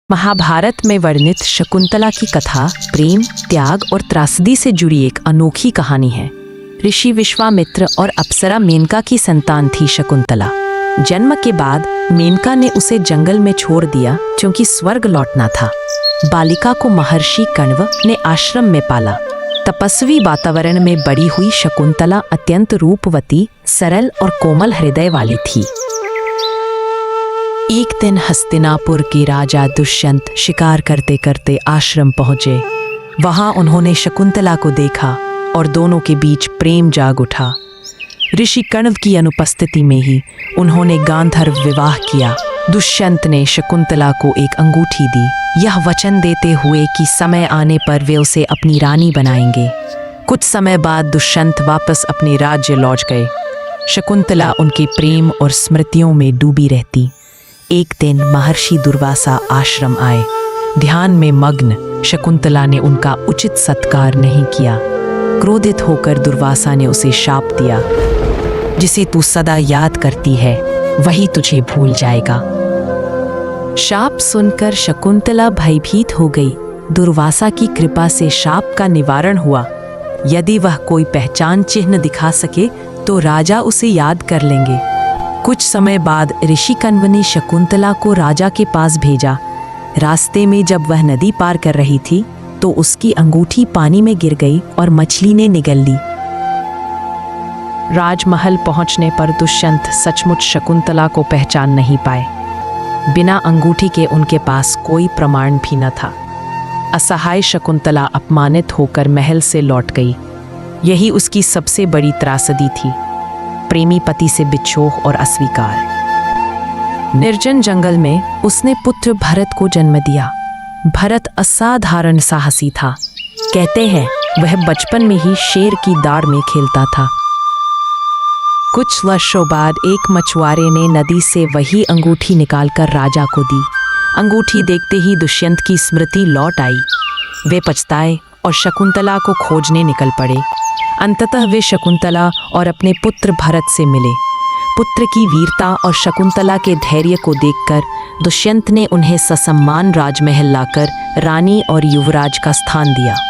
महाभारत में वर्णित शकुंतला की कथा प्रेम, त्याग और त्रासदी से जुड़ी एक अनोखी कहानी है। ऋषि विश्वामित्र और अप्सरा मेनका की संतान थी शकुंतला। जन्म के बाद मेनका ने उसे जंगल में छोड़ दिया क्योंकि स्वर्ग लौटना था। बालिका को महर्षि कण्व ने आश्रम में पाला। तपस्वी वातावरण में बड़ी हुई शकुंतला अत्यंत रूपवती, सरल और कोमल हृदय वाली थी। एक दिन हस्तिनापुर के राजा दुष्यंत शिकार करते करते आश्रम पहुंचे। वहां उन्होंने शकुंतला को देखा और दोनों के बीच प्रेम जाग उठा। ऋषि कण्व की अनुपस्थिति में ही उन्होंने गांधर्व विवाह किया। दुष्यंत ने शकुंतला को एक अंगूठी दी, यह वचन देते हुए कि समय आने पर वे उसे अपनी रानी बनाएंगे। कुछ समय बाद दुष्यंत वापस अपने राज्य लौट गए। शकुंतला उनके प्रेम और स्मृतियों में डूबी रहती। एक दिन महर्षि दुर्वासा आश्रम आए। ध्यान में मग्न शकुंतला ने उनका उचित सत्कार नहीं किया। क्रोधित होकर दुर्वासा ने उसे शाप दिया, जिसे तू सदा याद करती है वही तुझे भूल जाएगा। शाप सुनकर शकुंतला भयभीत हो गई। दुर्वासा की कृपा से शाप का निवारण हुआ। यदि वह कोई पहचान चिन्ह दिखा सके तो राजा उसे याद कर लेंगे। कुछ समय बाद ऋषि कण्व ने शकुंतला को राजा के पास भेजा। रास्ते में जब वह नदी पार कर रही थी तो उसकी अंगूठी पानी में गिर गई और मछली ने निगल ली। राजमहल पहुंचने पर दुष्यंत सचमुच शकुंतला को पहचान नहीं पाए। बिना अंगूठी के उनके पास कोई प्रमाण भी न था। असहाय शकुंतला अपमानित होकर महल से लौट गई। यही उसकी सबसे बड़ी त्रासदी थी, प्रेमी पति से बिछोह और अस्वीकार। निर्जन जंगल में उसने पुत्र भरत को जन्म दिया। भरत असाधारण साहसी था। कहते हैं वह बचपन में ही शेर की दाढ़ में खेलता था। कुछ वर्षों बाद एक मछुआरे ने नदी से वही अंगूठी निकालकर राजा को दी। अंगूठी देखते ही दुष्यंत की स्मृति लौट आई। वे पछताए और शकुंतला को खोजने निकल पड़े। अंततः वे शकुंतला और अपने पुत्र भरत से मिले। पुत्र की वीरता और शकुंतला के धैर्य को देखकर दुष्यंत ने उन्हें ससम्मान राजमहल लाकर रानी और युवराज का स्थान दिया।